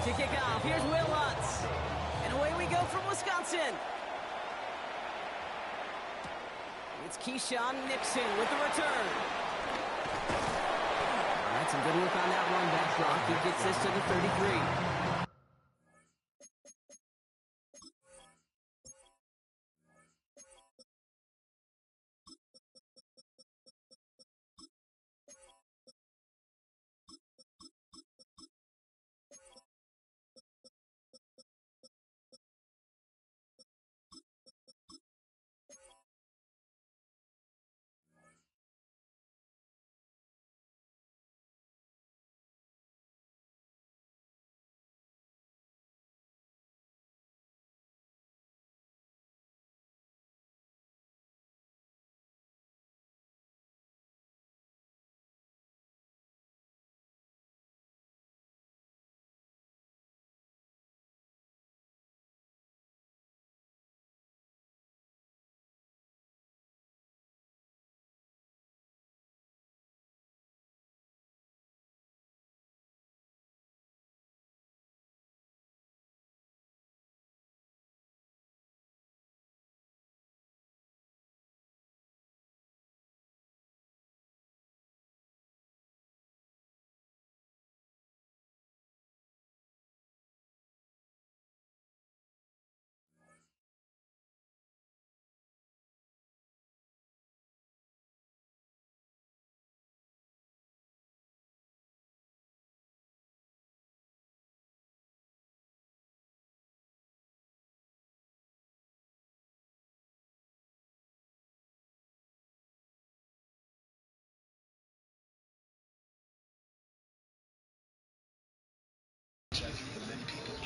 to kick off. Here's Will Lutz. And away we go from Wisconsin. It's Keyshawn Nixon with the return. All right, some good work on that run back, Brock. He gets this to the 33.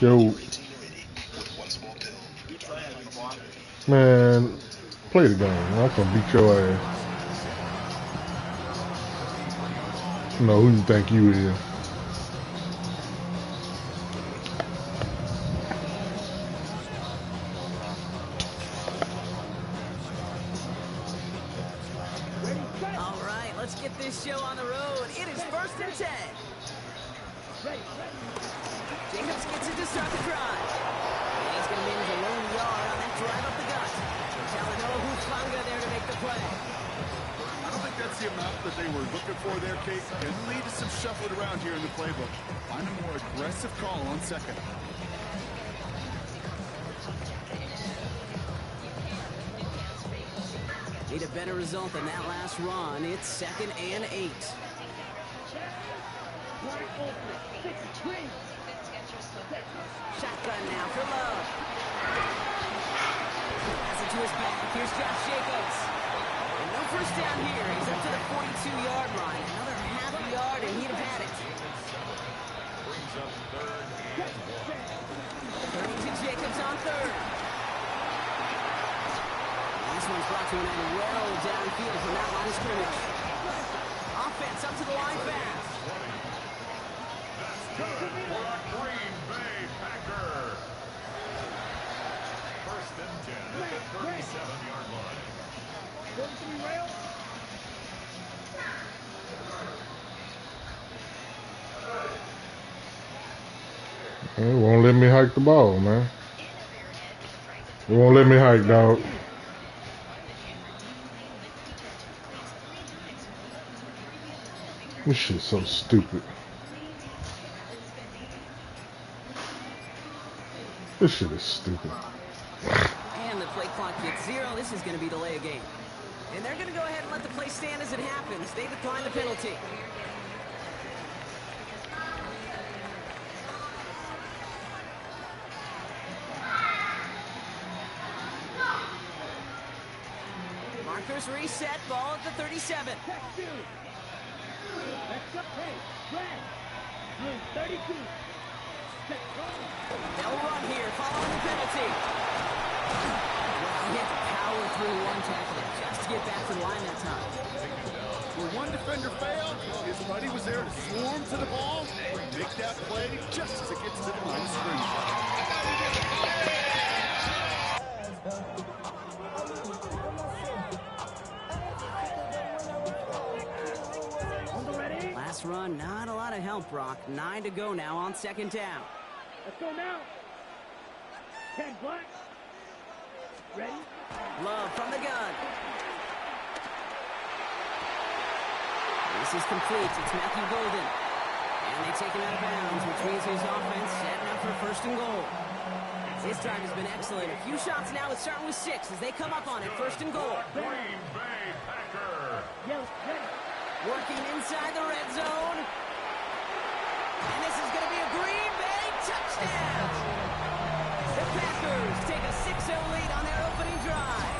Yo, man, play the game. I'm gonna beat your ass. You know who you think you is. All right, let's get this show on the road. It is 1st and 10. Jacobs gets it to start the drive. And he's going to manage a lone yard on that drive up the gut. Talanoa Hufanga there to make the play. I don't think that's the amount that they were looking for there, Kate. It lead to some shuffling around here in the playbook. Find a more aggressive call on second. Need a better result than that last run. It's 2nd and 8. Shotgun now for Love. Pass it to his back. Here's Josh Jacobs. And no first down here. He's up to the 42-yard line. Another half yard, and he'd have had it. Turning to Jacobs on 3rd. This one's brought to an end well downfield from that line of scrimmage. Offense up to the line fast. For a Green Bay Packer. 1st and 10 at the 37-yard line. It won't let me hike the ball, man. It won't let me hike, dog. This shit's so stupid. This shit is stupid. And the play clock gets 0. This is going to be delay a game. And they're going to go ahead and let the play stand as it happens. They decline the penalty. Markers reset. Ball at the 37. They'll run here following the penalty. Wow, he had to power through one tackle just to get back to the line that time. Where one defender failed, his buddy was there to swarm to the ball and make that play just as it gets to the line of scrimmage. Last run, not a lot of help, Brock. 9 to go now on 2nd down. Let's go now. 10 black. Ready? Love from the gun. This is complete. It's Matthew Golden. And they take him out of bounds, which means his offense setting up for first and goal. His drive has been excellent. A few shots now. It's starting with 6 as they come up on it. First and goal. Green Bay Packer. Yellow, ready. Working inside the red zone. And this is going to be a Green Bay touchdown. The Packers take a 6-0 lead on their opening drive.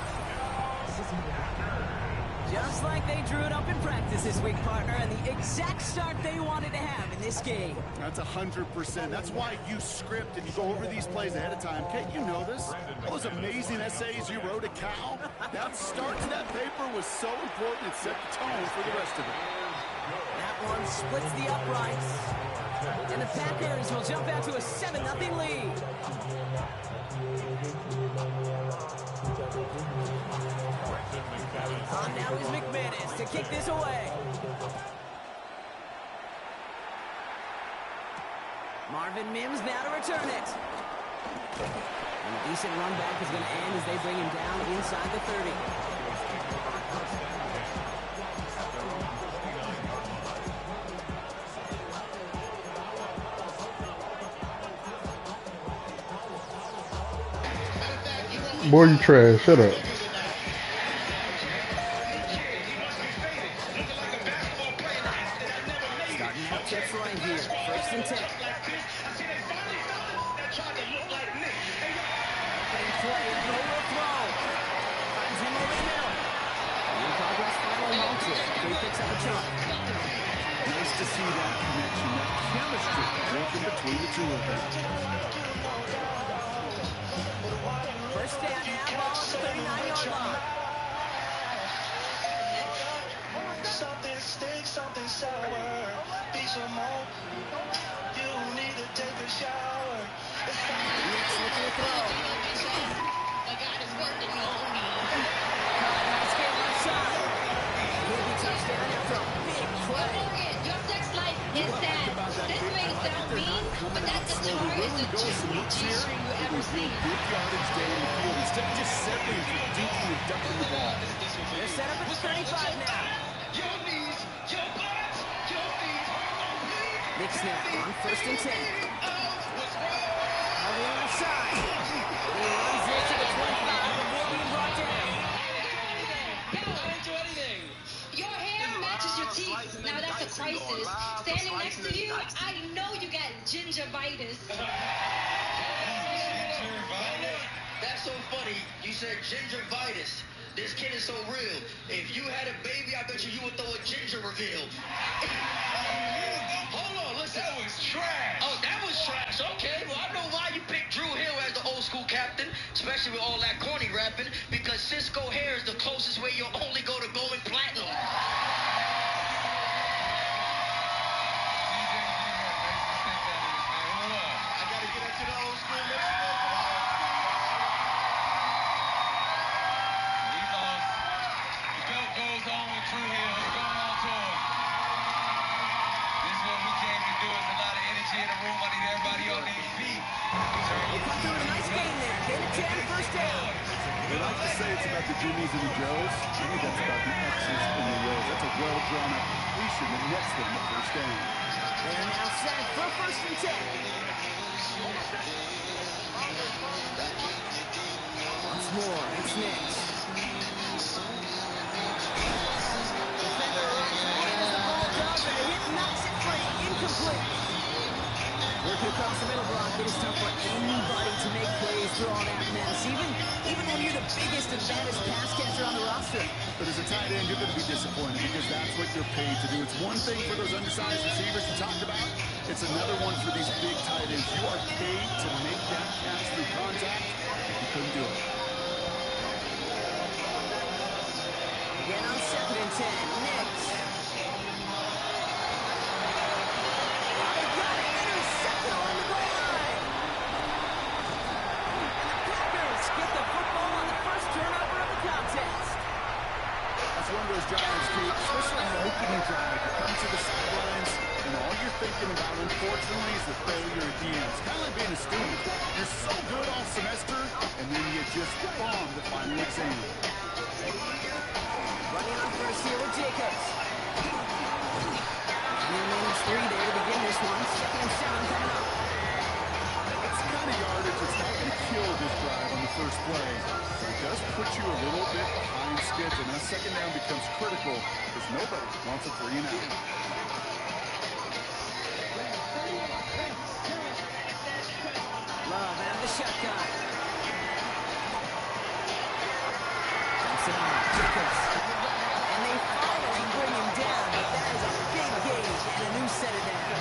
Just like they drew it up in practice this week, partner, and the exact start they wanted to have in this game. That's 100%. That's why you script and you go over these plays ahead of time. Kate, you know this. All those amazing essays you wrote at Cal. That start to that paper was so important. It set the tone for the rest of it. That one splits the uprights. And the Packers will jump out to a 7-0 lead. On now is McManus to kick this away. Marvin Mims now to return it. And a decent run back is going to end as they bring him down inside the 30. Boy, you trash. Shut up. Starting out tips right here. First and 10. Play, throw will throw. Finds him over the middle. In progress, final launch it. He picks up a chunk. Nice to see that connection, that chemistry working between the two of them. First down now, ball at the 39-yard line. Something stinks, something sour. Be some more. You need to take a shower. Next looking to throw. Nice game left side. He'll be touchdown after a big play. Your sex life is sad. This may sound mean, but that's the hardest G-string you ever seen. Good yardage day in the field. Instead of just settling for deeply and ducking the ball. They're set up at the 35 now. Big snap on first and 10. On the other side. He runs it to the 25 before being brought down. Your hair matches your teeth. Now that's a crisis. Standing next to you, I know you got gingivitis. That's so funny. You said gingivitis. This kid is so real. If you had a baby, I bet you would throw a ginger reveal. Hold on, listen. That was trash. Oh, that was trash. Okay, well, I know why you picked Drew Hill as the old school captain, especially with all that corny rapping, because Cisco hair is the closest way you'll only go to going platinum. I gotta get into the old school Mexico. Goes on with Drew Hill. He's going on tour. This is what we came to do. There's a lot of energy in the room. I need everybody on their feet. They come through a nice game there. Gain of 10, first down. We like to say it's about the Jimmies and the Joes. I think that's about the X's and the O's. That's a well-drawn-up completion that nets them the first down. They're now set for first and 10. Once more, it's next. Working across the middle block, it is tough for anybody to make plays through all that mess, even when you're the biggest and baddest pass catcher on the roster. But as a tight end, you're going to be disappointed because that's what you're paid to do. It's one thing for those undersized receivers you talked about. It's another one for these big tight ends. You are paid to make that catch through contact. You couldn't do it. Again on 2nd and 10. Next. One of those drives, Kate, especially on the opening drive, you come to the sidelines, and all you're thinking about, unfortunately, is the failure at the end. It's kind of like being a student. You're so good all semester, and then you just bomb the final exam. Running on first here with Jacobs. And the remaining 3 there to begin this one. 2nd and 7 coming up. It's the kind of yardage that's not going to kill this drive on the first play. But it does put you a little bit behind schedule. Now, 2nd down becomes critical because nobody wants a 3 and out. Love out of the shotgun. Dumps it off. Jacobs. And they finally bring him down, but that is a big gain and a new set of down.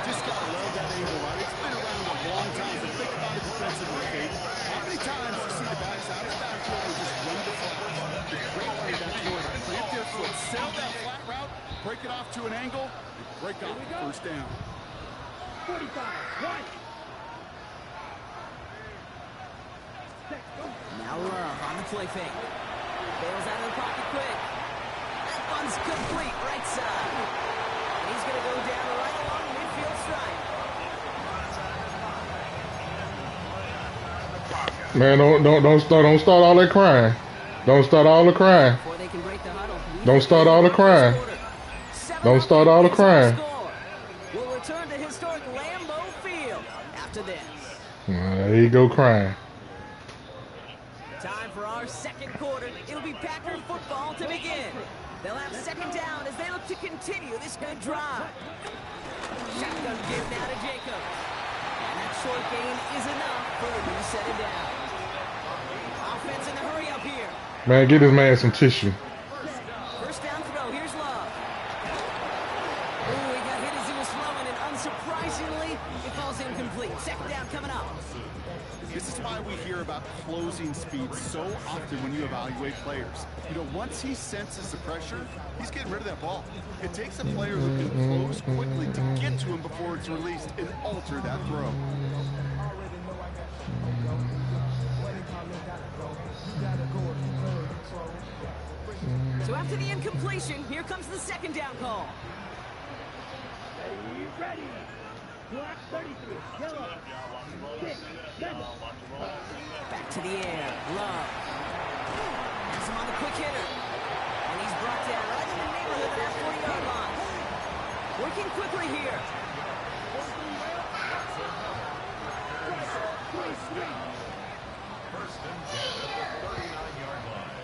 Just got to love that angle, right? It's been around a long time, but think about it defensively, Kate. How many times you see the backs out of the backfield and just run the flat? The great way that's going to plant their foot, sell that flat route, break it off to an angle, and break off the first down. 45, 1. Now Love on the play fake. Bails out of the pocket quick. That one's complete right side. He's going to go down right along the midfield stripe. Man, don't start all that crying. Don't start all the crying. Before they can break the huddle. Don't start all the crying. Don't start all the crying. We'll return to historic Lambeau Field after this. There you go crying. Time for our 2nd quarter. It'll be Packer football to begin. They'll have 2nd down as they look to continue this good drive. Shotgun give now to Jacobs. And that short gain is enough for a new set of down. Offense in the hurry up here. Man, get this man some tissue. First down throw. Here's Love. Ooh, he got hit as he was throwing, and unsurprisingly, it falls incomplete. 2nd down coming up. This is why we hear about closing speed so often when you evaluate players. You know, once he senses the pressure, he's getting rid of that ball. It takes a player who can close quickly to get to him before it's released and alter that throw. So after the incompletion, here comes the 2nd down call. Ready. Black 33. Yellow. 6, 7. Back to the air. Love. Has him on the quick hitter. And he's brought down right in the neighborhood of that 40-yard line. Working quickly here. First and 10 at the 39-yard line.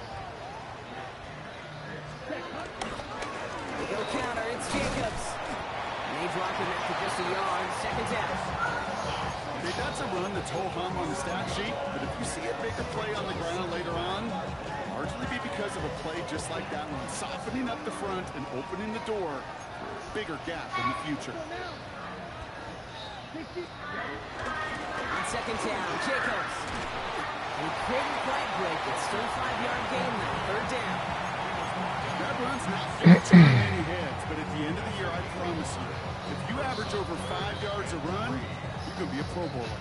They go counter. It's Jacobs. And they drop him after just a yard. 2nd down. Okay, that's a run that's ho-hum on the stat sheet, but if you see a bigger play on the ground later on, largely be because of a play just like that one, softening up the front and opening the door for a bigger gap in the future. On 2nd down, Jacobs. He couldn't quite break it. Still a 5-yard gain now. 3rd down. That run's not going to turn any heads, but at the end of the year, I promise you, if you average over 5 yards a run, you can be a Pro Bowler.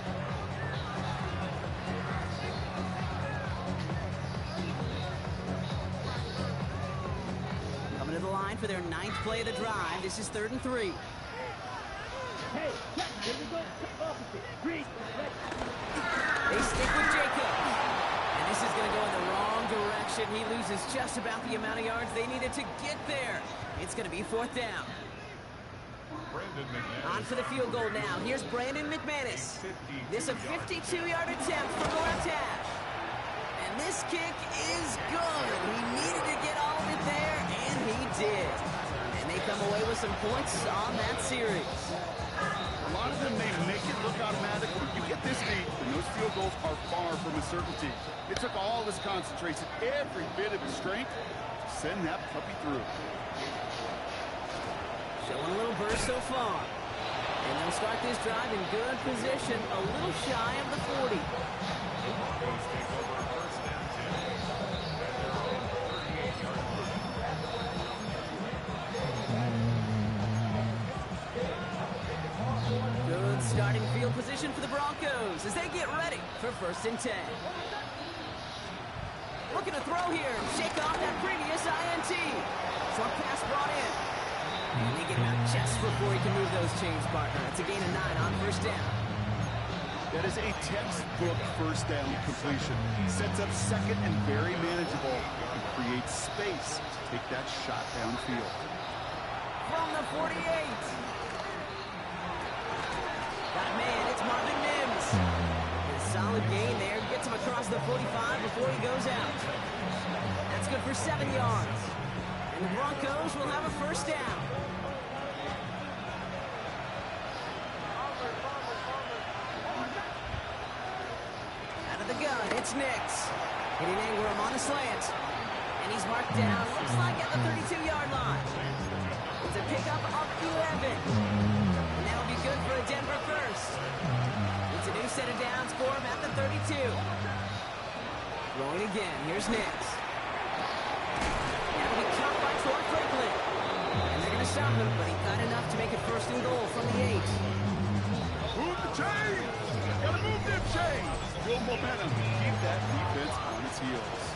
Coming to the line for their 9th play of the drive. This is 3rd and 3. Hey, here we go. Opposite. Read. They stick with Jacobs. And this is going to go in the wrong direction. He loses just about the amount of yards they needed to get there. It's going to be 4th down. On for the field goal now. Here's Brandon McManus. This a 52-yard attempt from the left hash. And this kick is good. He needed to get all of it there, and he did. And they come away with some points on that series. A lot of them may make it look automatic, but you get this deep, and those field goals are far from a certainty. It took all his concentration, every bit of his strength, to send that puppy through. Showing a little burst so far. And they'll start this drive in good position, a little shy of the 40. Good starting field position for the Broncos as they get ready for 1st and 10. Looking to throw here, shake off that previous INT. Short pass brought in. And they get him out just before he can move those chains, partner. It's a gain of 9 on 1st down. That is a textbook first down completion. Sets up second and very manageable and creates space to take that shot downfield. From the 48. Got a man, it's Marvin Mims. A solid gain there, gets him across the 45 before he goes out. That's good for 7 yards. And the Broncos will have a first down. Out of the gun, it's Nix. Hitting Ingram on the slant. And he's marked down, looks like at the 32-yard line. It's a pickup of 11. And that'll be good for a Denver first. It's a new set of downs for him at the 32. Throwing again, here's Nix. That'll be caught by Troy Franklin. And they're going to stop him, but he got enough to make it first and goal from the 8. Move the chains! Gotta move them chains! Build momentum. Keep that defense on its heels.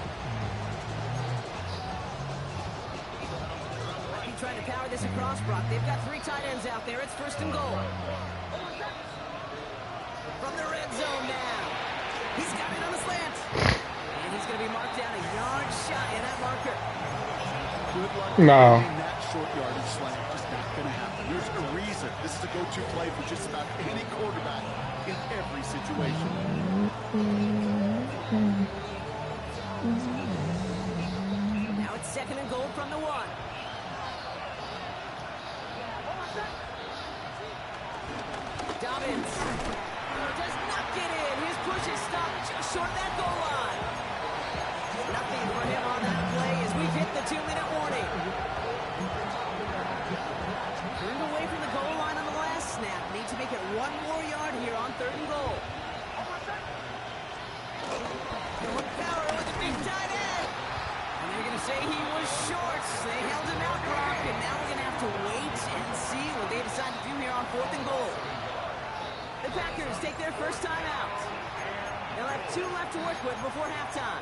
Trying to power this across, Brock. They've got 3 tight ends out there. It's first and goal. From the red zone now. He's got it on the slant. And he's going to be marked down a yard shy of that marker. Good luck No. getting that short yardage slant. Just not going to happen. There's a reason. This is a go-to play for just about any quarterback in every situation. Now it's second and goal from the 1. Dobbins does not get in. His push is stopped just short of that goal line. Nothing for him on that play as we hit the 2-minute warning. Turned away from the goal line on the last snap. Need to make it 1 more yard here on 3rd and goal. Power with the big tight end. And they're going to say he was short. They held him out, Brock, and now we're going to have to wait and see what they decide to do here on 4th and goal. The Packers take their first time out. They'll have 2 left to work with before halftime.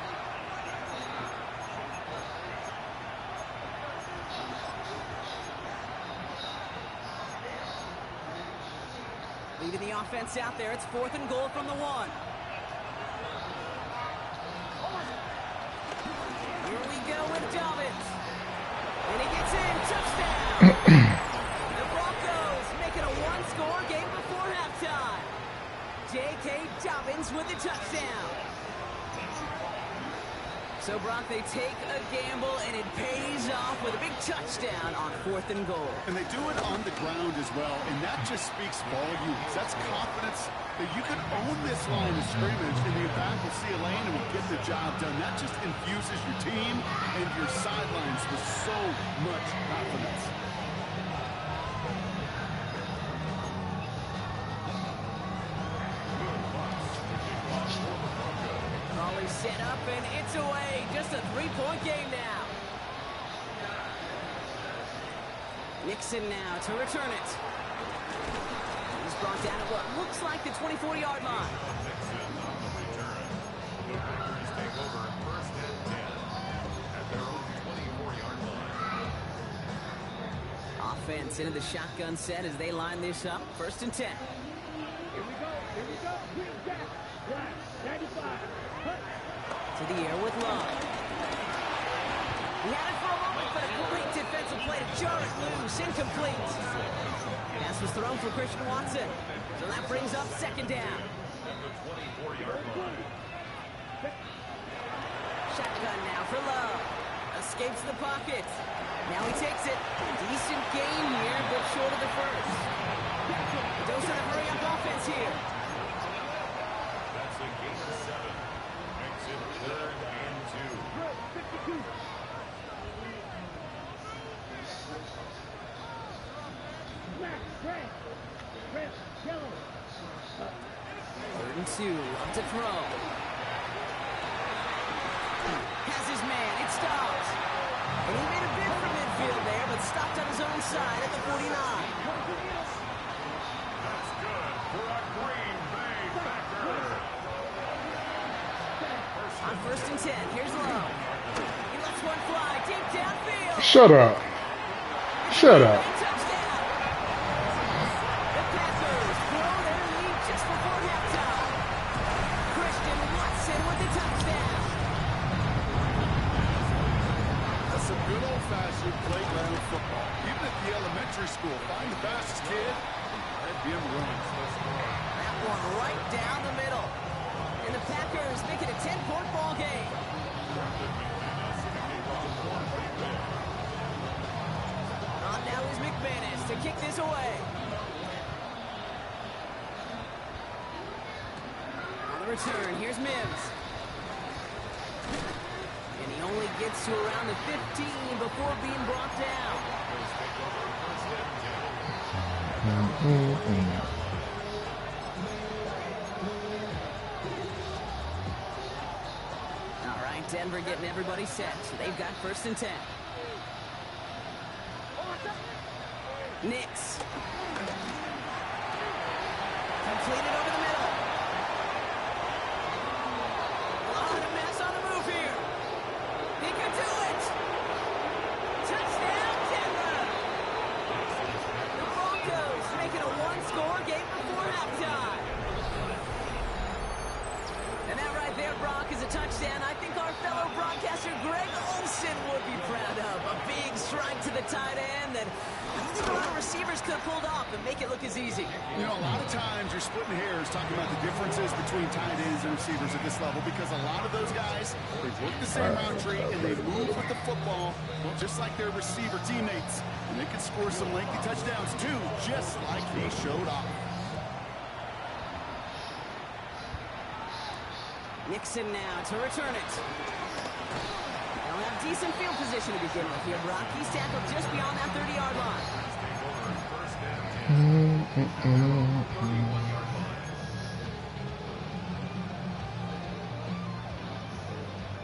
Leading the offense out there, it's 4th and goal from the 1. Here we go with Dobbins. And he gets in, touchdown. The Broncos making a 1-score game before halftime. J.K. Dobbins with the touchdown. So, Brock, they take a gamble, and it pays off with a big touchdown on 4th and goal. And they do it on the ground as well, and that just speaks volumes. That's confidence that you can own this line of scrimmage, and the back will see a lane and will get the job done. That just infuses your team and your sidelines with so much confidence. Always set up, and it's away. Just a 3-point game now. Nixon now to return it. He's brought down at what looks like the 24-yard line. Take over 1st and 10 at their own 24-yard line. Offense into the shotgun set as they line this up. 1st and 10. Here we go. Green Jack. Black. 95. To the air with Love. He had it for a moment, but a great defensive play to jar it loose. Incomplete. Pass was thrown for Christian Watson. So that brings up 2nd down. Shotgun now for Love. Escapes the pocket. Now he takes it. Decent gain here, but short of the first. Those are a hurry-up offense here. That's a gain of 7. Makes it 3rd and 2. 52. Black. Red. Yellow. 3rd and 2. Up to throw. Has his man. It stops. And he made a bid for midfield there, but stopped on his own side at the 49. That's good for a Green Bay Packer. On 1st and 10, here's Love. He lets one fly deep downfield. Shut up. Shut up. Touchdown. The Packers grow their lead just before halftime. aggressive playground football. Even at the elementary school, find the fastest kid and let him run. That one right down the middle. And the Packers make it a 10-point ball game. On now is McManus to kick this away. On the return, here's Mims. And he only gets to around the 15 before being brought down. All right, Denver getting everybody set. So they've got 1st and 10. Nix. Completed over the middle. Oh, and a mess on the move here. He can do it. Touchdown, Denver. The Broncos making a one-score game before halftime. And that right there, Brock, is a touchdown I think our fellow broadcaster Greg Olsen would be proud of. A big strike to the tight end that I don't think a lot of receivers could have pulled off and make it look as easy. You know, a lot of times you're splitting hairs talking about the differences between tight ends and receivers at this level because a lot of those guys, they work the same route tree and they move with the football, well, just like their receiver teammates. And they can score some lengthy touchdowns too, just like he showed off. Nixon now to return it. They'll have decent field position to begin with here, Brock. He's tackled just beyond that 30-yard line.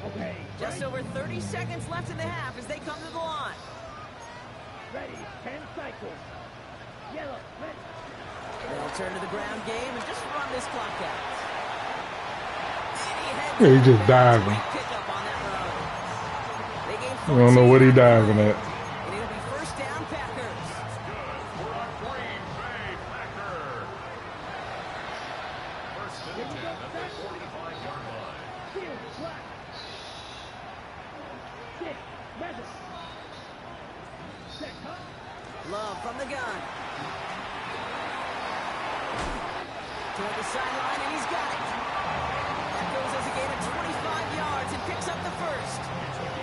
Okay. Just over 30 seconds left in the half as they come to the line. Ready. 10 cycles. Yellow. Ready. They'll turn to the ground game and just run this clock out. Yeah, he just diving. I don't know what he diving at. And it'll be 1st down, Packers. For a Green Bay Packer. 1st and 10 at the 45-yard line. Field flat. 6. Measure. Set. Cut. Love from the gun. Toward the sideline, and he's got it. That goes as a gain of 25 yards and picks up the 1st.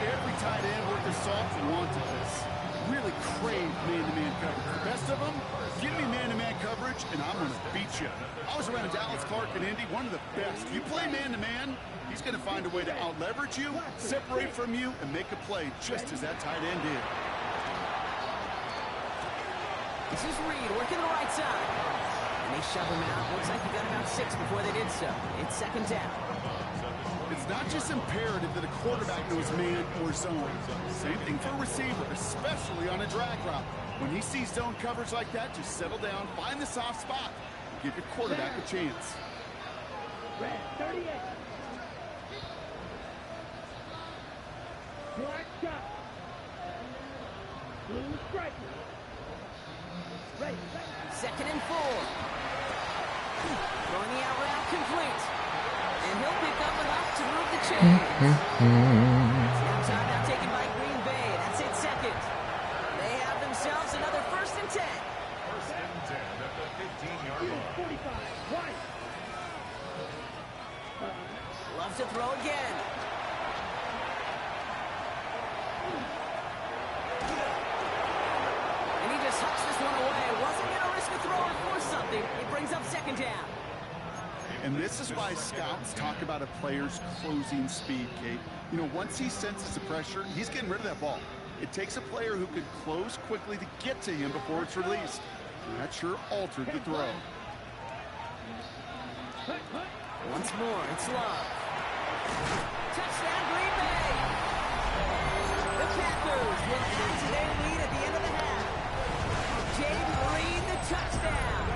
Every tight end worth their salt wanted this. Really crave man-to-man coverage. The best of them, give me man-to-man coverage, and I'm going to beat you. I was around Dallas Clark and Indy, one of the best. You play man-to-man, he's going to find a way to out-leverage you, separate from you, and make a play just as that tight end did. This is Reed working the right side. And they shove him out. Looks like he got about 6 before they did so. It's 2nd down. It's not just imperative that a quarterback knows man or zone. Same thing for a receiver, especially on a drag route. When he sees zone coverage like that, just settle down, find the soft spot, and give your quarterback a chance. Red. 38. Black shot. Blue stripe. Ready. 2nd and 4. Throwing the out route complete. And he'll pick up enough to move the chains. Now timeout taken by Green Bay. That's it, 2nd. They have themselves another 1st and 10. 1st and 10 at the 15-yard Field line. 45. Right. Loves to throw again. And he just hucks this one away. Wasn't going to risk a throw or force something. It brings up 2nd down. And this is why scouts talk about a player's closing speed, Kate. You know, once he senses the pressure, he's getting rid of that ball. It takes a player who can close quickly to get to him before it's released. And that sure altered the throw. Once more, it's Love. Touchdown, Green Bay! The Packers will add to their lead at the end of the half. Jaden Reed, the touchdown.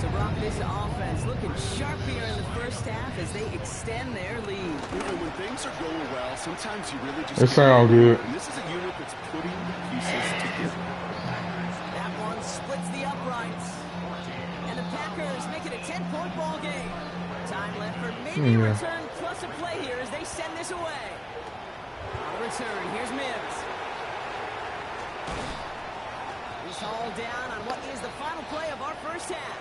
So, Brock, this offense looking sharp here in the 1st half as they extend their lead. You know, when things are going well, sometimes you really just... It sounds good. And this is a unit that's putting the pieces together. That one splits the uprights. And the Packers make it a 10-point ball game. Time left for maybe a return plus a play here as they send this away. On the return. Here's Mims. He's hauled down on what is the final play of our first half.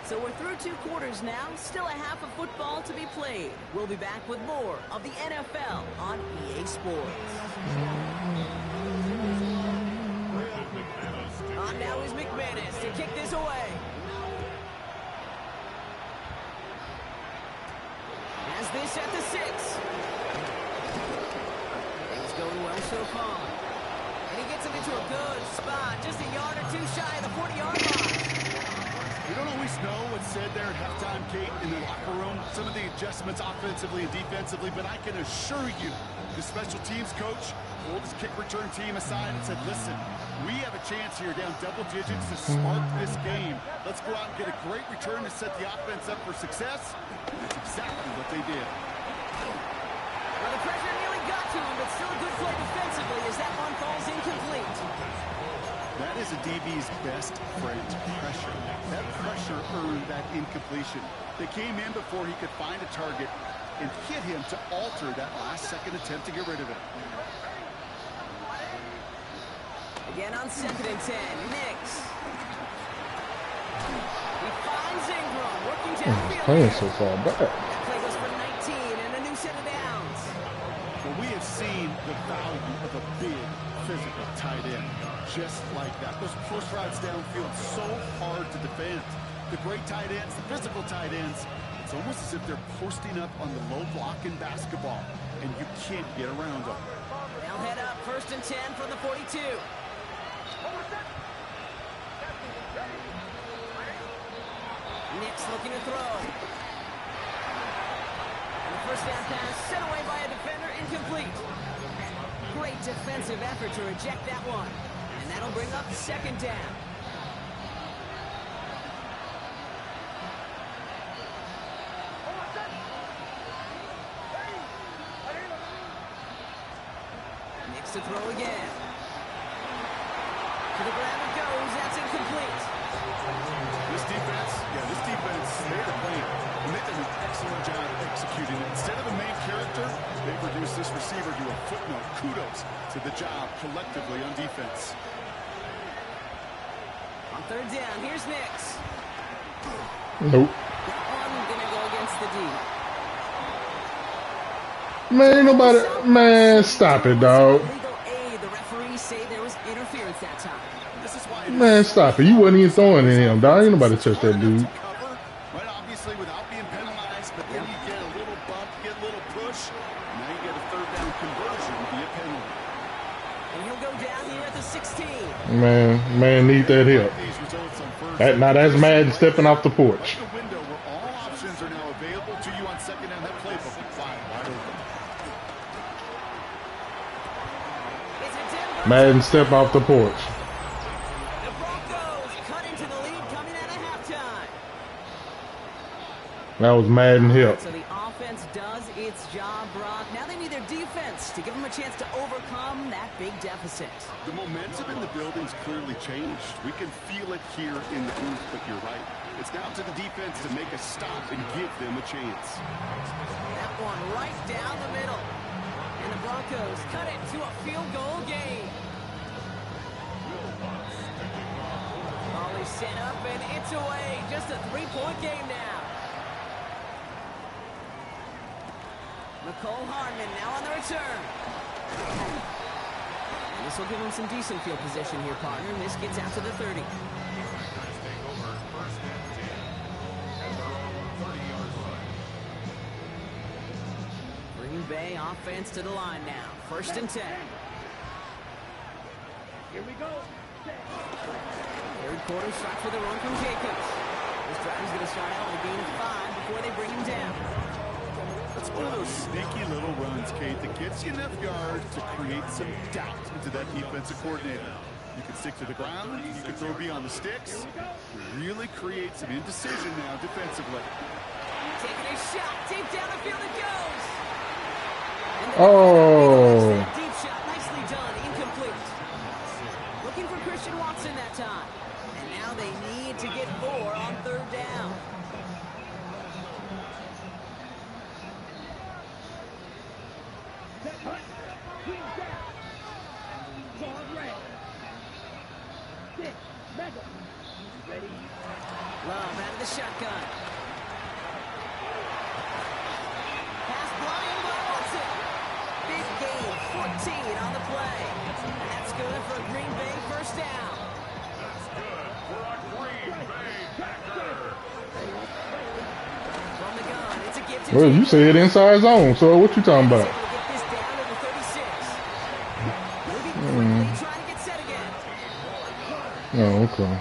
So we're through 2 quarters now. Still a half of football to be played. We'll be back with more of the NFL on EA Sports. On now is McManus to kick this away. Has this at the 6. Things going well so far. And he gets him into a good spot. Just a yard or 2 shy of the 40-yard line. We don't always know what's said there at halftime, Kate, in the locker room. Some of the adjustments offensively and defensively, but I can assure you, the special teams coach pulled his kick return team aside and said, listen, we have a chance here down double digits to spark this game. Let's go out and get a great return to set the offense up for success. And that's exactly what they did. Well, the pressure nearly got to him, but still a good play defensively as that one falls incomplete. That is a DB's best friend, pressure. That pressure earned that incompletion. They came in before he could find a target and hit him to alter that last-second attempt to get rid of it. Again on 2nd and 10, Nix. He finds Ingram, working downfield. Playing so far back. That play goes for 19 and a new set of downs. Well, we have seen the value of a big, physical tight end. Just like that. Those push routes downfield so hard to defend. The great tight ends, the physical tight ends, it's almost as if they're posting up on the low block in basketball, and you can't get around them. They'll head up 1st and 10 from the 42. Nix looking to throw. And the first down pass set away by a defender, incomplete. Great defensive effort to reject that one. And that'll bring up 2nd down. Nix to throw again. To the ground it goes. That's incomplete. This defense, they had a plan, and they did an excellent job executing it. Instead of a main character, they reduced this receiver to a footnote. Kudos to the job collectively on defense. On 3rd down, here's Nix. Nope. That one gonna go against the D. Man, ain't nobody. Man, stop it, dog. Legal aid. The referees say there was interference that time. This is why Man, stop it. You wasn't even throwing at him, dog. Ain't nobody touch that dude. Right, obviously without being penalized, but then you get a little bump, get a little push, and now you get a 3rd down conversion via penalty. And he'll go down here at the 16. Man, need that help. These results on first. Now that's Madden stepping off the porch. The window where all options are now available to you on 2nd down. That playbook is wide open. It's a Denver. Madden step off the porch. The Broncos cut into the lead coming out of halftime. That was Madden help. So the offense does its job, Brock. Now they need their defense to give them a chance to overcome that big deficit. The momentum in the building's clearly changed. We can feel it here in the booth, but you're right. It's now to the defense to make a stop and give them a chance. That one right down the middle. And the Broncos cut it to a field goal game. Ball is set up and it's away. Just a 3-point game now. Nicole Hardman now on the return. And this will give him some decent field position here, partner. And this gets out to the 30. Take over 1st and 10 at their own 30-yard line. Green Bay offense to the line now. 1st and 10. Here we go. 3rd quarter shot for the run from Jacobs. This drive is going to start out with a gain of 5 before they bring him down. That's one of those sneaky little runs, Kate, that gets you enough yards to create some doubt into that defensive coordinator. You can stick to the ground, you can throw beyond the sticks. Really create some indecision now defensively. Taking a shot, deep down the field it goes. And Oh. that deep shot, nicely done, incomplete. Looking for Christian Watson that time. And now they need to get 4 on 3rd down. Love out of the shotgun. Pass flying by Watson. Big gain, 14 on the play. And that's good for a Green Bay first down. That's good for a Green Bay Packer. From the gun, it's a give to Well, you Jacobs. said inside zone, so what you talking He's about? able to get this down to the 36. Moving quickly, trying to get set again. Oh, okay.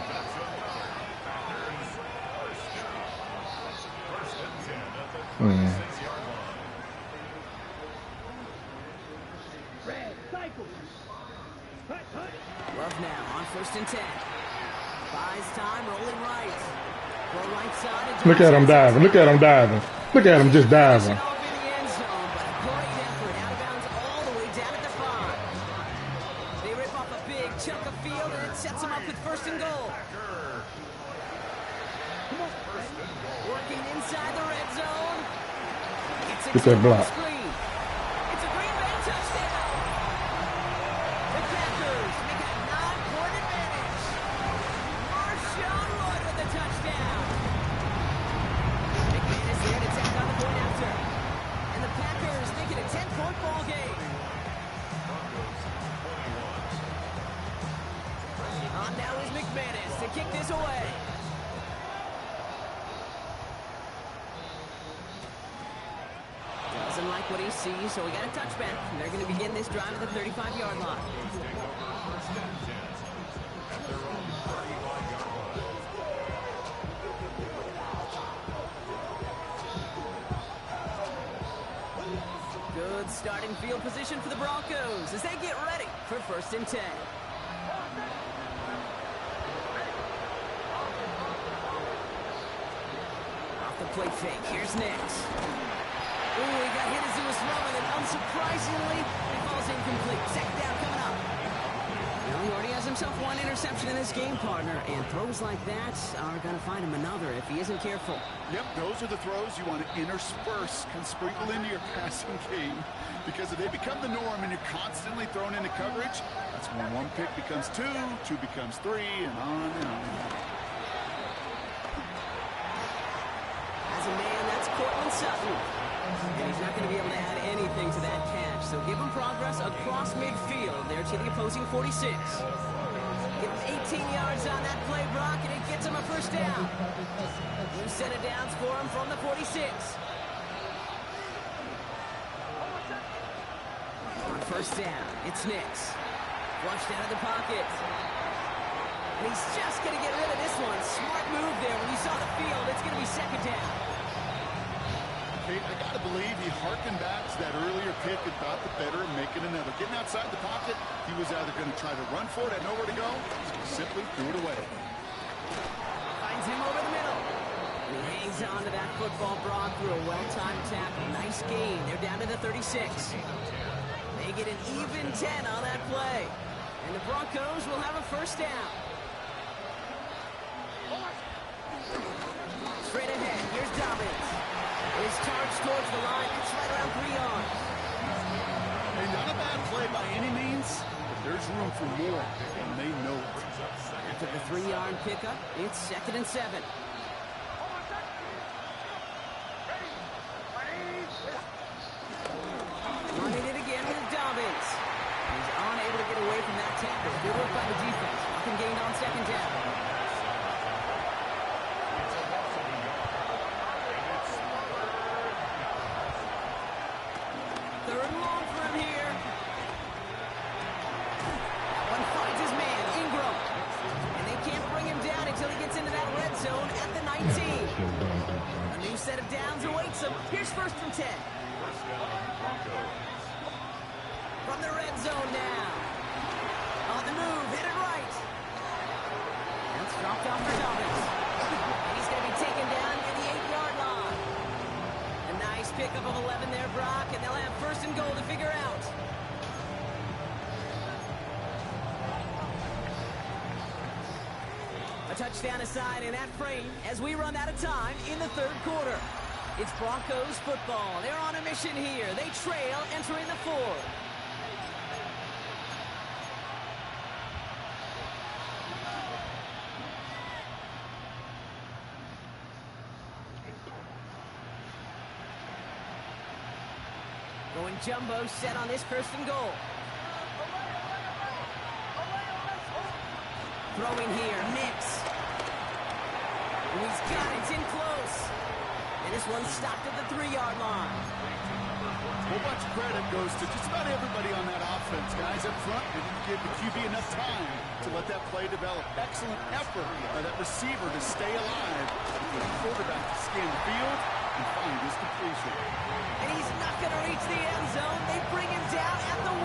Red, cycle. Hut, hut. Love now on 1st and 10. Buys time, rolling right. Go right side. and Look at him Johnson. diving. Look at him diving. Look at him just diving. Off in the end zone, but a great effort. Out of bounds all the way down at the 5. They rip off a big chunk of field, and it sets them up with 1st and goal. Working inside the red zone. It's a Get that block. screen. It's a Green Bay touchdown. The Packers make it a 9-point advantage. Marshawn Lloyd with the touchdown. McMahon is there to tack on the point after. And the Packers make it a 10-point ball game. On now is McManus to kick this away. Doesn't like what he sees, so we got a touchback. And they're going to begin this drive at the 35-yard line. Good starting field position for the Broncos as they get ready for 1st and 10. Off the plate fake, here's Nix. Ooh, he got hit as he was throwing, and unsurprisingly, it falls incomplete. Second down coming up. Well, he already has himself one interception in this game, partner, and throws like that are going to find him another if he isn't careful. Yep, those are the throws you want to intersperse, can sprinkle into your passing game. Because if they become the norm and you're constantly thrown into coverage, that's when one pick becomes two, two becomes three, and on and on. As a man, that's Cortland Sutton. And he's not going to be able to add anything to that catch, so give him progress across midfield there to the opposing 46. Give him 18 yards on that play, Brock, and it gets him a first down. New set of downs for him from the 46. On 1st down, it's Nix. Flushed out of the pocket. And he's just going to get rid of this one. Smart move there. When you saw the field, it's going to be 2nd down. Hey, I gotta believe he harkened back to that earlier pick and thought the better of making another. Getting outside the pocket, he was either going to try to run for it, had nowhere to go, so simply threw it away. Finds him over the middle. And he hangs on to that football, Brock, through a well-timed tackle. Nice gain. They're down to the 36. They get an even 10 on that play. And the Broncos will have a first down. Straight ahead, here's Dobbins. His charge towards the line, it's right around 3 yards. Hey, not a bad play by any means, but there's room for more, and they know it. After the 3-yard pickup, it's 2nd and 7. Running it again with Dobbins. He's unable to get away from that tackle. Good work by the defense. Nothing gained on 2nd down. Third and long for him here. That one finds his man, Ingram. And they can't bring him down until he gets into that red zone at the 19. A new set of downs awaits him. Here's 1st and 10. From the red zone now. On the move, hit it right. That's dropped off for Dobbins. He's going to be taken down near the 8-yard line. A nice pickup of 11 there, Brock, and they'll have 1st and goal to figure out. A touchdown aside in that frame as we run out of time in the 3rd quarter. It's Broncos football. They're on a mission here. They trail entering the 4th. Going jumbo set on this first and goal. Throwing here, Nix. And he's got it, it's in close. And this one's stopped at the 3-yard line. Well, much credit goes to just about everybody on that offense. Guys up front didn't give the QB enough time to let that play develop. Excellent effort by that receiver to stay alive for the quarterback to scan the field and find his completion. And he's not going to reach the end zone. They bring him down at the 1.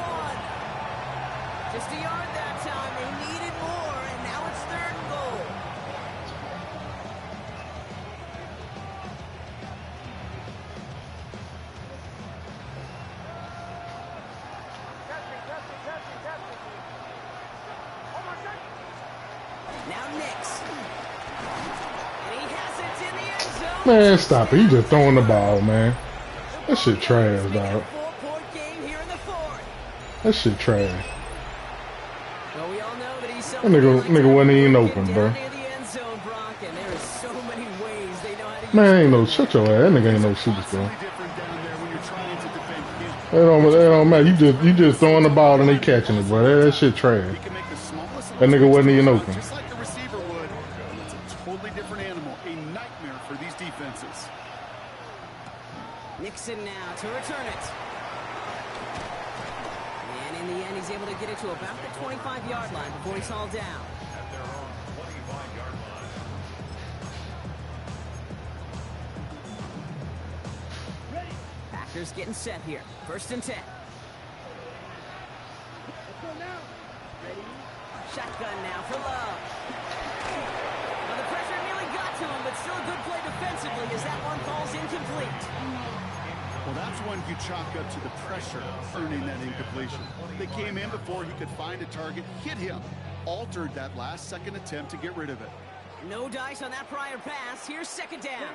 Just a yard that time. They needed more, and now it's 3rd and goal. Now Nix. And he has it in the end zone. Man, stop it. He just throwing the ball, man. That shit trash, dog. 4-point game here in the 4th. That shit trash. Well, we all know that he's That nigga wasn't even open, bro. near the end zone, Brock, and there is so many ways they know how to Man, use ain't no shut your ass. That nigga ain't no superstar. Different down there when you're trying to defend him. That don't matter. You just throwing the ball and they catching it, bro. That shit trash. He can make the smallest That nigga wasn't even open. just like the receiver would. It's a totally different animal, a nightmare for these defenses. Nixon now to return it. And in the end, he's able to get it to about the 25-yard line before he's hauled down. At their own 25-yard line. Packers getting set here. 1st and 10. Let's go now. Ready? Shotgun now for Love. Well, the pressure nearly got to him, but still a good play defensively as that one falls incomplete. Well, that's one you chalk up to the pressure, earning that incompletion. They came in before he could find a target, hit him, altered that last-second attempt to get rid of it. No dice on that prior pass. Here's 2nd down.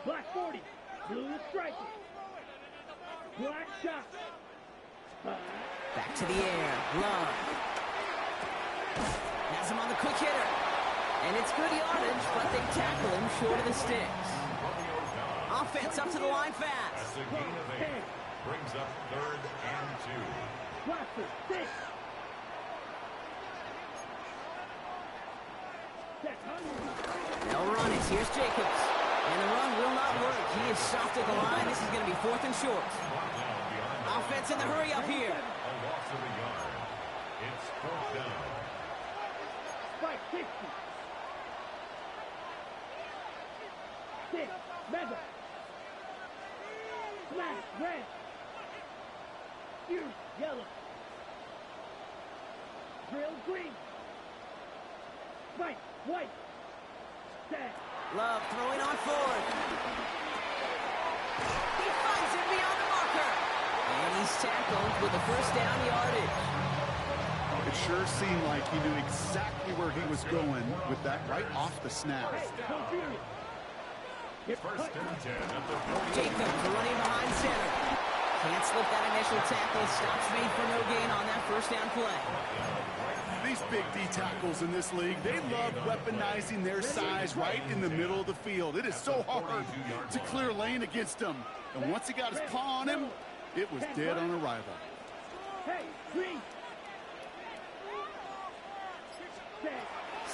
Black 40. Blue striker. Black shot. Back to the air. Love. Has him on the quick hitter. And it's good yardage, but they tackle him short of the sticks. Offense up to the line fast. That's a gain of 8. Brings up 3rd and 2. Watson, 6. They'll run it. Here's Jacobs. And the run will not work. He is soft at the line. This is going to be 4th and short. Offense in the hurry up here. A loss of a yard. It's 4th down. Spike 60. 6. Mega. Flash red. Fuse yellow. Drill green. Spike white. Set. Love throwing on 4th. He finds it beyond the marker. And he's tackled with a 1st down yardage. It sure seemed like he knew exactly where he was going with that right off the snap. First and 10 at the 40. Jacobs running behind center. Can't slip that initial tackle. Stops made for no gain on that 1st down play. These big D tackles in this league, they love weaponizing their size right in the middle of the field. It is so hard to clear lane against them. And once he got his paw on him, it was dead on arrival. Hey, green.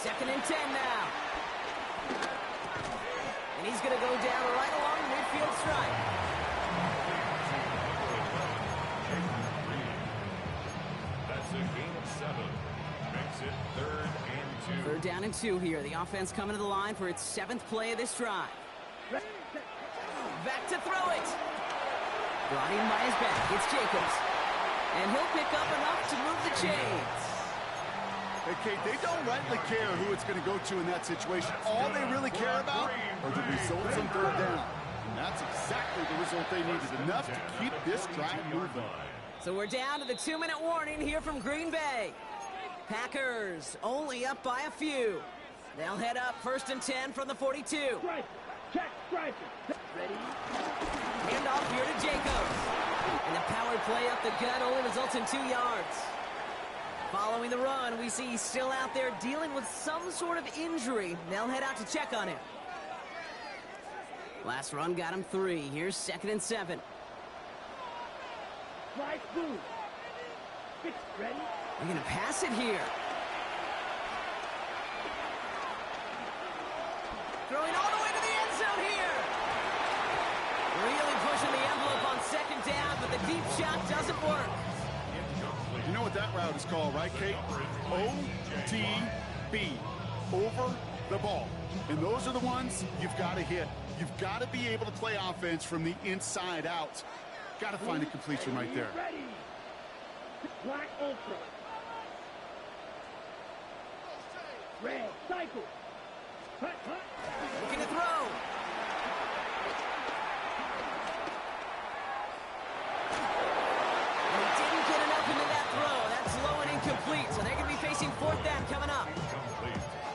2nd and 10 now. And he's going to go down right along the midfield stripe. That's a gain of 7. Makes it 3rd and 2. 3rd down and 2 here. The offense coming to the line for its 7th play of this drive. Back to throw it. Brought in by his back. It's Jacobs. And he'll pick up enough to move the chains. Okay, they don't rightly care who it's going to go to in that situation. All they really care about are the results on 3rd down. And that's exactly the result they needed. Enough to keep this drive moving. So we're down to the 2-minute warning here from Green Bay. Packers only up by a few. They'll head up 1st and 10 from the 42. Stripe. Check stripe. Ready? Handoff here to Jacobs. And the power play up the gut only results in 2 yards. Following the run, we see he's still out there dealing with some sort of injury. They'll head out to check on him. Last run got him 3. Here's 2nd and 7. Fly smooth. Fix, ready? They're going to pass it here. Throwing all the way to the end zone here. Really pushing the envelope on second down, but the deep shot doesn't work. You know what that route is called, right, Kate? OTB. Over the ball. And those are the ones you've got to hit. You've got to be able to play offense from the inside out. Got to find a completion right there. Ready. Black ultra. Red cycle. Hut, hut. Looking to throw. And he didn't get enough into that throw. That's low and incomplete, so they're going to be facing fourth down coming up.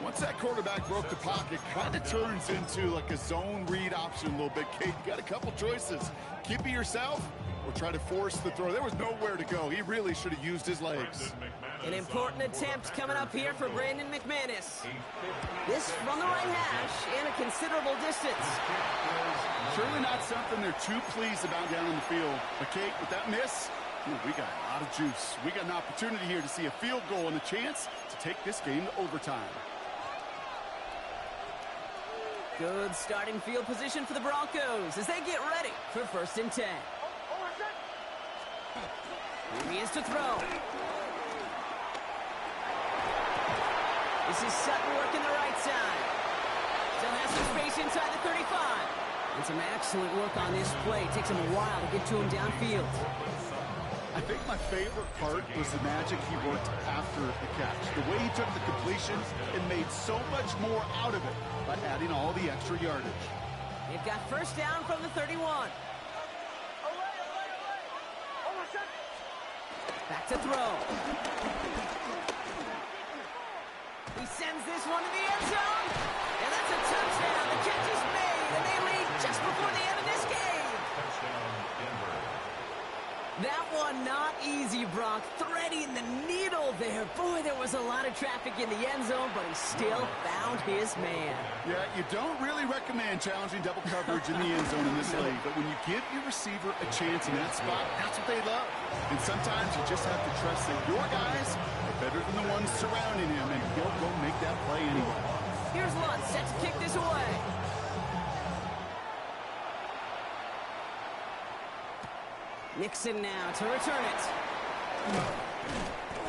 Once that quarterback broke the pocket, kind of turns into like a zone read option a little bit. Kate, you got a couple choices. Keep it yourself or try to force the throw. There was nowhere to go. He really should have used his legs. An important attempt coming up here for Brandon McManus. This from the right hash and a considerable distance. Surely not something they're too pleased about down in the field. But Kate, with that miss, we got a lot of juice. We got an opportunity here to see a field goal and a chance to take this game to overtime. Good starting field position for the Broncos as they get ready for 1st and 10. Here he is to throw. This is Sutton working the right side. Still has some space inside the 35. And some excellent work on this play. Takes him a while to get to him downfield. I think my favorite part was the magic he worked after the catch. The way he took the completion and made so much more out of it by adding all the extra yardage. They've got 1st down from the 31. Back to throw. He sends this one to the end zone. And that's a touchdown. The catch is made, and they lead just before the end of this game. That one not easy, Brock. Threading the needle there. Boy, there was a lot of traffic in the end zone, but he still found his man. Yeah, you don't really recommend challenging double coverage in the end zone in this league, but when you give your receiver a chance in that spot, that's what they love. And sometimes you just have to trust that your guys are better than the ones surrounding him, and he'll go make that play anyway. Here's Lutz set to kick this away. Nixon now to return it.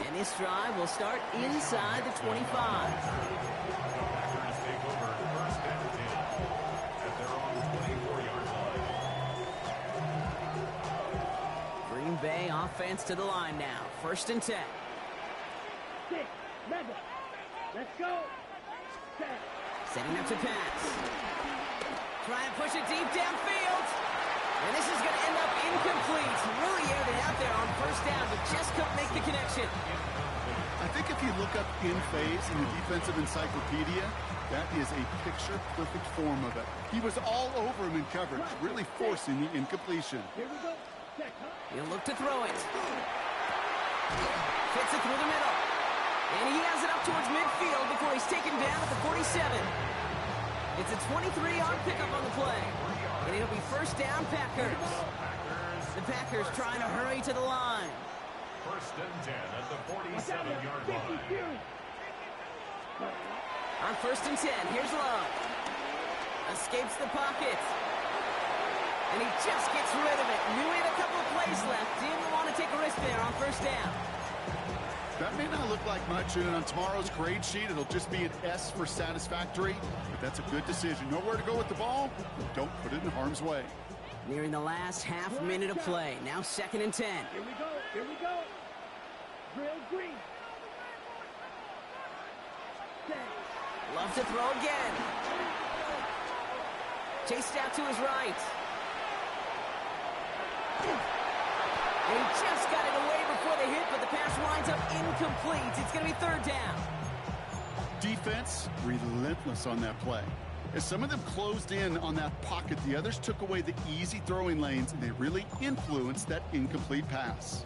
And this drive will start inside the 25. Packers take over 1st and 10 at their own 24-yard line. Green Bay offense to the line now. 1st and 10. 6, mega. Let's go. 7. Setting up to pass. Try and push it deep downfield. And this is going to end up incomplete. Really aired it out there on 1st down, but just couldn't make the connection. I think if you look up in phase in the defensive encyclopedia, that is a picture-perfect form of it. He was all over him in coverage, really forcing the incompletion. Here we go. Check, huh? He'll look to throw it. Fits it through the middle. And he has it up towards midfield before he's taken down at the 47. It's a 23-yard pickup on the play. And it'll be 1st down, Packers. The Packers trying to hurry to the line. 1st and 10 at the 47-yard line. On 1st and 10, here's Love. Escapes the pocket. And he just gets rid of it. Knew he had a couple of plays left. Didn't want to take a risk there on 1st down. That may not look like much, and on tomorrow's grade sheet, it'll just be an S for satisfactory, but that's a good decision. Know where to go with the ball, don't put it in harm's way. Nearing the last half minute of play. Now 2nd and 10. Here we go. Here we go. Drill green. Love to throw again. Chased out to his right. And he just got it away before the hit, but the pass winds up incomplete. It's going to be 3rd down. Defense, relentless on that play. As some of them closed in on that pocket, the others took away the easy throwing lanes, and they really influenced that incomplete pass.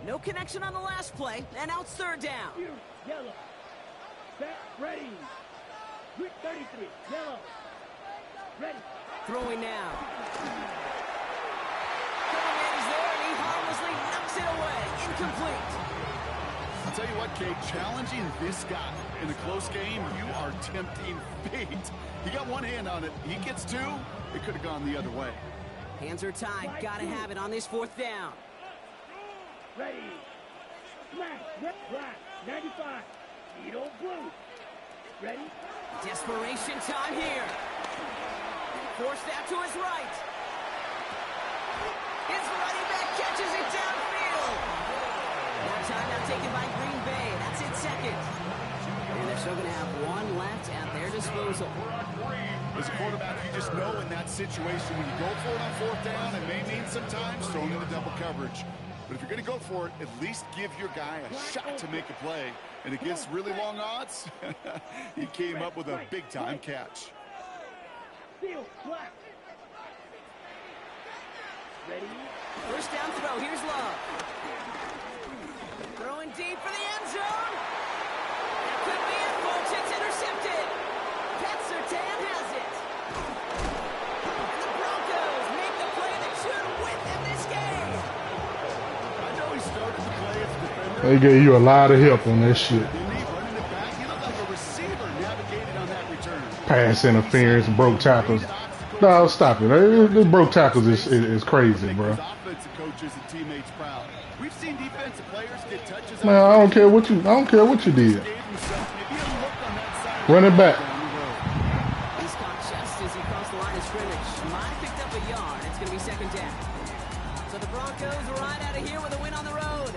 No connection on the last play, and now it's 3rd down. Yellow. Set, ready. 33, yellow. Ready. Throwing now. Cover man is there, and he harmlessly knocks it away. Incomplete. I'll tell you what, Kate, challenging this guy in a close game, you are tempting fate. He got one hand on it. He gets two. It could have gone the other way. Hands are tied. Gotta have it on this 4th down. Ready. Smash. Right. 95. Speedo blue. Ready. Desperation time here. Forced out to his right. His running back catches it downfield. Now timeout taken by Green Bay. That's it, second. And they're still going to have one left at their disposal. As a quarterback, you just know in that situation when you go for it on 4th down, it may mean sometimes throwing into double coverage. But if you're going to go for it, at least give your guy a shot to make a play. And against really long odds, he came up with a big-time catch. Field. Black. Ready. First down throw. Here's Love. Throwing deep for the end zone. That could be it, folks. It's intercepted. Pat Surtain has it. And the Broncos make the play that should win them this game. I know he started the play as a defender. They gave you a lot of help on that shit. Didn't he? Running it back, he looked like a receiver navigated on that return. Pass interference, broke tackles. No, stop it. The broke tackles is crazy, bro. Offensive coaches and teammates proud. We've seen defensive players get touches. Man, I don't care what you did. Run it back. He's caught just as he crossed the line of scrimmage. Might have picked up a yard. It's going to be 2nd down. So the Broncos ride out of here with a win on the road.